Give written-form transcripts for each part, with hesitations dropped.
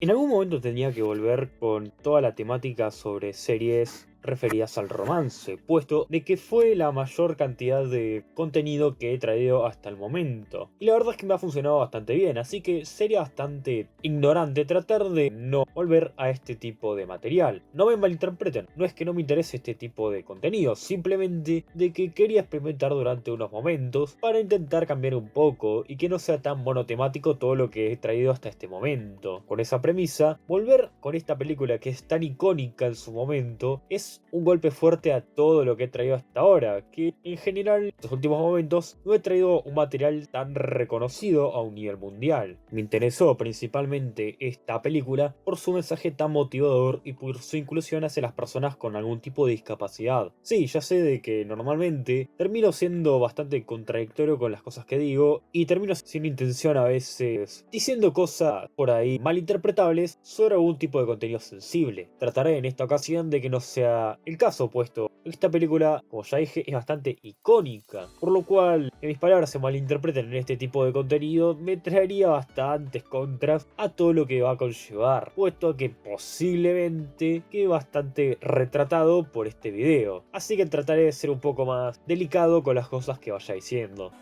En algún momento tenía que volver con toda la temática sobre series referidas al romance, puesto de que fue la mayor cantidad de contenido que he traído hasta el momento. Y la verdad es que me ha funcionado bastante bien, así que sería bastante ignorante tratar de no volver a este tipo de material. No me malinterpreten, no es que no me interese este tipo de contenido, simplemente de que quería experimentar durante unos momentos para intentar cambiar un poco y que no sea tan monotemático todo lo que he traído hasta este momento. Con esa premisa, volver con esta película que es tan icónica en su momento es un golpe fuerte a todo lo que he traído hasta ahora, que en general en estos últimos momentos no he traído un material tan reconocido a un nivel mundial. Me interesó principalmente esta película por su mensaje tan motivador y por su inclusión hacia las personas con algún tipo de discapacidad. Sí, ya sé de que normalmente termino siendo bastante contradictorio con las cosas que digo y termino sin intención a veces diciendo cosas por ahí malinterpretables sobre algún tipo de contenido sensible. Trataré en esta ocasión de que no sea el caso, puesto que esta película, como ya dije, es bastante icónica, por lo cual que mis palabras se malinterpreten en este tipo de contenido me traería bastantes contras a todo lo que va a conllevar, puesto que posiblemente quede bastante retratado por este video. Así que trataré de ser un poco más delicado con las cosas que vaya diciendo.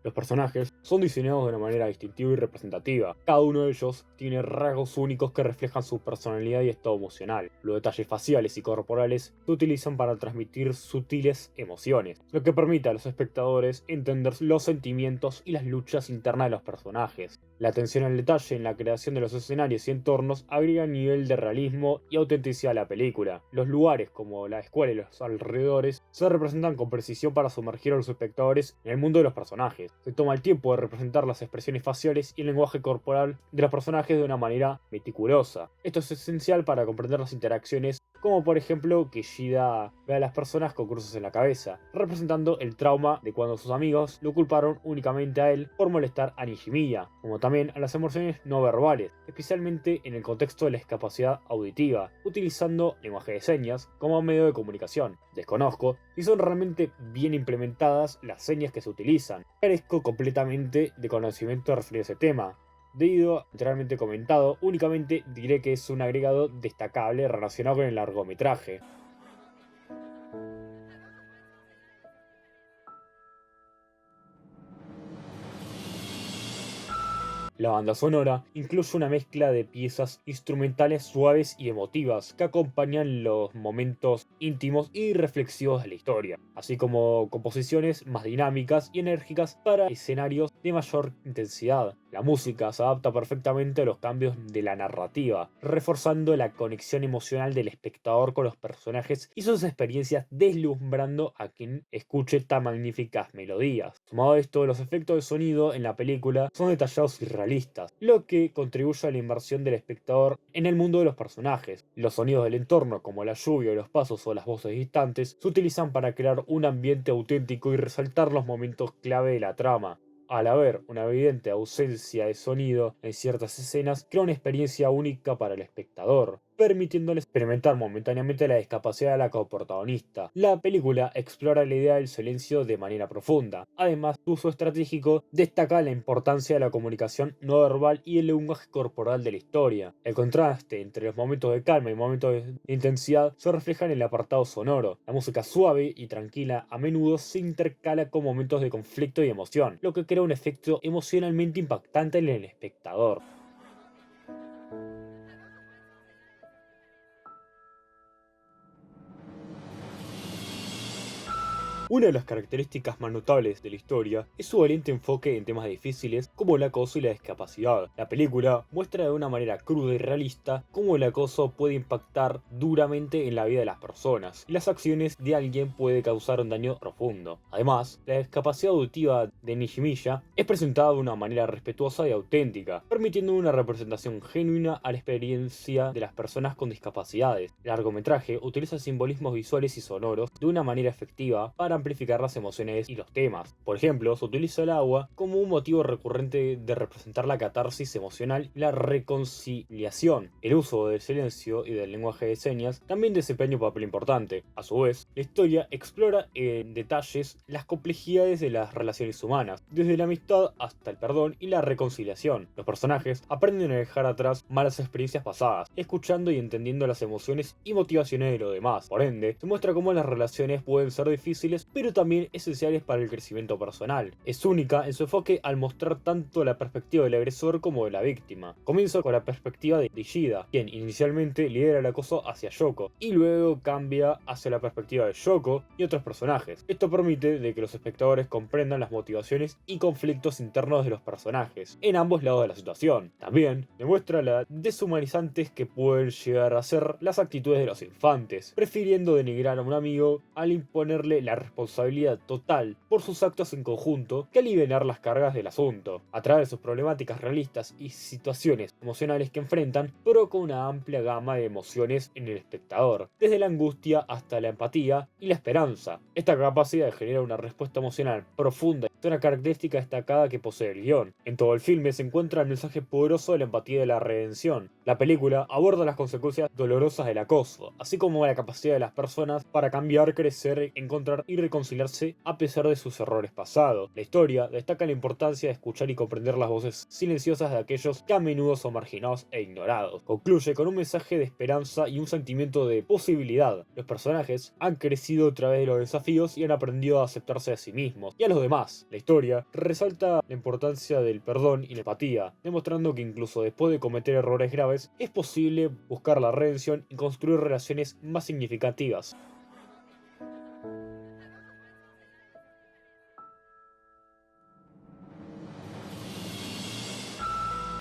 Los personajes son diseñados de una manera distintiva y representativa. Cada uno de ellos tiene rasgos únicos que reflejan su personalidad y estado emocional. Los detalles faciales y corporales se utilizan para transmitir sutiles emociones, lo que permite a los espectadores entender los sentimientos y las luchas internas de los personajes. La atención al detalle en la creación de los escenarios y entornos agrega nivel de realismo y autenticidad a la película. Los lugares, como la escuela y los alrededores, se representan con precisión para sumergir a los espectadores en el mundo de los personajes. Se toma el tiempo de representar las expresiones faciales y el lenguaje corporal de los personajes de una manera meticulosa. Esto es esencial para comprender las interacciones, como por ejemplo que Shida ve a las personas con cruces en la cabeza, representando el trauma de cuando sus amigos lo culparon únicamente a él por molestar a Nishimiya, como también a las emociones no verbales, especialmente en el contexto de la discapacidad auditiva, utilizando lenguaje de señas como medio de comunicación. Desconozco si son realmente bien implementadas las señas que se utilizan. Carezco completamente de conocimiento referido a ese tema. Debido a anteriormente comentado, únicamente diré que es un agregado destacable relacionado con el largometraje. La banda sonora incluye una mezcla de piezas instrumentales suaves y emotivas que acompañan los momentos íntimos y reflexivos de la historia, así como composiciones más dinámicas y enérgicas para escenarios de mayor intensidad. La música se adapta perfectamente a los cambios de la narrativa, reforzando la conexión emocional del espectador con los personajes y sus experiencias, deslumbrando a quien escuche tan magníficas melodías. Sumado a esto, los efectos de sonido en la película son detallados y realistas, lo que contribuye a la inmersión del espectador en el mundo de los personajes. Los sonidos del entorno, como la lluvia, los pasos o las voces distantes, se utilizan para crear un ambiente auténtico y resaltar los momentos clave de la trama. Al haber una evidente ausencia de sonido en ciertas escenas, crea una experiencia única para el espectador, permitiéndole experimentar momentáneamente la discapacidad de la coprotagonista. La película explora la idea del silencio de manera profunda. Además, su uso estratégico destaca la importancia de la comunicación no verbal y el lenguaje corporal de la historia. El contraste entre los momentos de calma y momentos de intensidad se refleja en el apartado sonoro. La música suave y tranquila a menudo se intercala con momentos de conflicto y emoción, lo que crea un efecto emocionalmente impactante en el espectador. Una de las características más notables de la historia es su valiente enfoque en temas difíciles como el acoso y la discapacidad. La película muestra de una manera cruda y realista cómo el acoso puede impactar duramente en la vida de las personas y las acciones de alguien puede causar un daño profundo. Además, la discapacidad auditiva de Nishimiya es presentada de una manera respetuosa y auténtica, permitiendo una representación genuina a la experiencia de las personas con discapacidades. El largometraje utiliza simbolismos visuales y sonoros de una manera efectiva para para amplificar las emociones y los temas. Por ejemplo, se utiliza el agua como un motivo recurrente de representar la catarsis emocional y la reconciliación. El uso del silencio y del lenguaje de señas también desempeña un papel importante. A su vez, la historia explora en detalles las complejidades de las relaciones humanas, desde la amistad hasta el perdón y la reconciliación. Los personajes aprenden a dejar atrás malas experiencias pasadas, escuchando y entendiendo las emociones y motivaciones de los demás. Por ende, se muestra cómo las relaciones pueden ser difíciles, pero también esenciales para el crecimiento personal. Es única en su enfoque al mostrar tanto la perspectiva del agresor como de la víctima. Comienza con la perspectiva de Ishida, quien inicialmente lidera el acoso hacia Yoko, y luego cambia hacia la perspectiva de Yoko y otros personajes. Esto permite de que los espectadores comprendan las motivaciones y conflictos internos de los personajes, en ambos lados de la situación. También demuestra la deshumanizantes que pueden llegar a ser las actitudes de los infantes, prefiriendo denigrar a un amigo al imponerle la responsabilidad total por sus actos en conjunto que aliviar las cargas del asunto. A través de sus problemáticas realistas y situaciones emocionales que enfrentan, provoca una amplia gama de emociones en el espectador, desde la angustia hasta la empatía y la esperanza. Esta capacidad de generar una respuesta emocional profunda es una característica destacada que posee el guión. En todo el filme se encuentra el mensaje poderoso de la empatía y de la redención. La película aborda las consecuencias dolorosas del acoso, así como la capacidad de las personas para cambiar, crecer, encontrar y reconciliarse a pesar de sus errores pasados. La historia destaca la importancia de escuchar y comprender las voces silenciosas de aquellos que a menudo son marginados e ignorados. Concluye con un mensaje de esperanza y un sentimiento de posibilidad. Los personajes han crecido a través de los desafíos y han aprendido a aceptarse a sí mismos y a los demás. La historia resalta la importancia del perdón y la empatía, demostrando que incluso después de cometer errores graves, es posible buscar la redención y construir relaciones más significativas.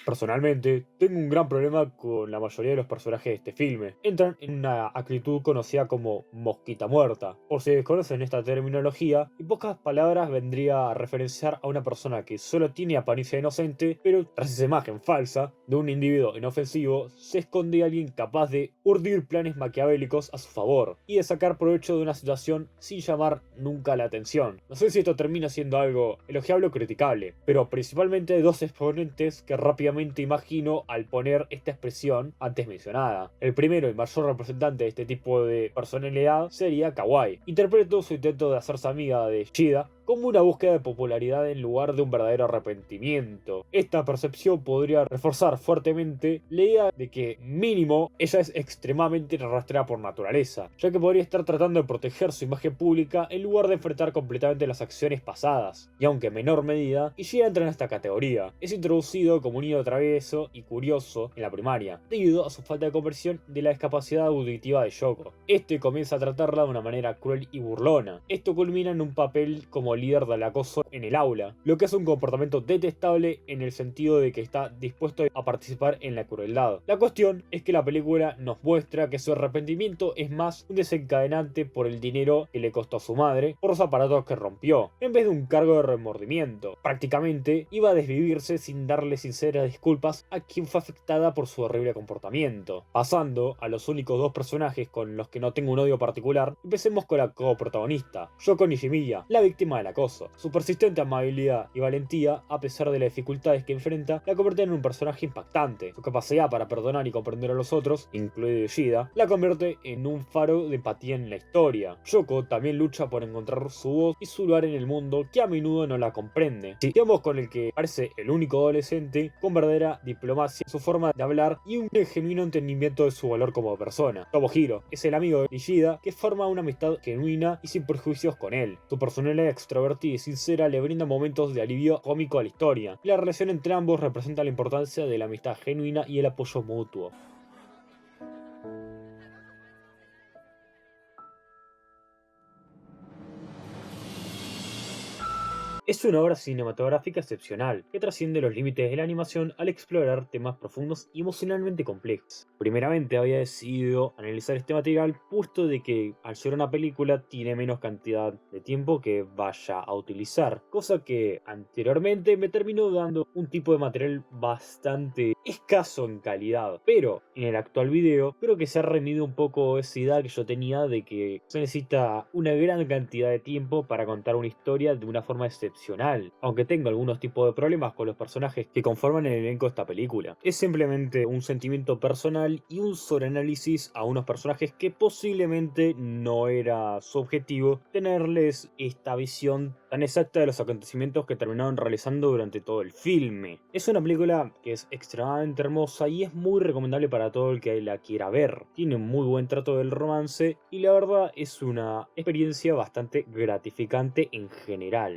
Personalmente, tengo un gran problema con la mayoría de los personajes de este filme. Entran en una actitud conocida como mosquita muerta. Por si desconocen esta terminología, en pocas palabras vendría a referenciar a una persona que solo tiene apariencia inocente, pero tras esa imagen falsa de un individuo inofensivo, se esconde alguien capaz de urdir planes maquiavélicos a su favor y de sacar provecho de una situación sin llamar nunca la atención. No sé si esto termina siendo algo elogiable o criticable, pero principalmente hay dos exponentes que rápidamente imagino al poner esta expresión antes mencionada. El primero y mayor representante de este tipo de personalidad sería Kawaii. Interpretó su intento de hacerse amiga de Shida como una búsqueda de popularidad en lugar de un verdadero arrepentimiento. Esta percepción podría reforzar fuertemente la idea de que, mínimo, ella es extremadamente arrastrada por naturaleza, ya que podría estar tratando de proteger su imagen pública en lugar de enfrentar completamente las acciones pasadas. Y aunque en menor medida, Ishida entra en esta categoría. Es introducido como un niño travieso y curioso en la primaria, debido a su falta de comprensión de la discapacidad auditiva de Yoko. Este comienza a tratarla de una manera cruel y burlona. Esto culmina en un papel como líder del acoso en el aula, lo que es un comportamiento detestable en el sentido de que está dispuesto a participar en la crueldad. La cuestión es que la película nos muestra que su arrepentimiento es más un desencadenante por el dinero que le costó a su madre por los aparatos que rompió, en vez de un cargo de remordimiento. Prácticamente iba a desvivirse sin darle sinceras disculpas a quien fue afectada por su horrible comportamiento. Pasando a los únicos dos personajes con los que no tengo un odio particular, empecemos con la coprotagonista, Yoko Nishimiya, la víctima del acoso. Su persistente amabilidad y valentía, a pesar de las dificultades que enfrenta, la convierten en un personaje impactante. Su capacidad para perdonar y comprender a los otros, incluido Yoshida, la convierte en un faro de empatía en la historia. Yoko también lucha por encontrar su voz y su lugar en el mundo, que a menudo no la comprende. Sigamos con el que parece el único adolescente con verdadera diplomacia, su forma de hablar y un genuino entendimiento de su valor como persona. Tomohiro es el amigo de Ishida que forma una amistad genuina y sin prejuicios con él. Su personalidad extrovertida y sincera le brinda momentos de alivio cómico a la historia, y la relación entre ambos representa la importancia de la amistad genuina y el apoyo mutuo. Es una obra cinematográfica excepcional, que trasciende los límites de la animación al explorar temas profundos y emocionalmente complejos. Primeramente había decidido analizar este material puesto de que al ser una película tiene menos cantidad de tiempo que vaya a utilizar, cosa que anteriormente me terminó dando un tipo de material bastante escaso en calidad, pero en el actual video creo que se ha rendido un poco esa idea que yo tenía de que se necesita una gran cantidad de tiempo para contar una historia de una forma excepcional, aunque tengo algunos tipos de problemas con los personajes que conforman el elenco de esta película. Es simplemente un sentimiento personal y un sobreanálisis a unos personajes que posiblemente no era su objetivo tenerles esta visión tan exacta de los acontecimientos que terminaron realizando durante todo el filme. Es una película que es extremadamente hermosa y es muy recomendable para todo el que la quiera ver. Tiene un muy buen trato del romance y la verdad es una experiencia bastante gratificante en general.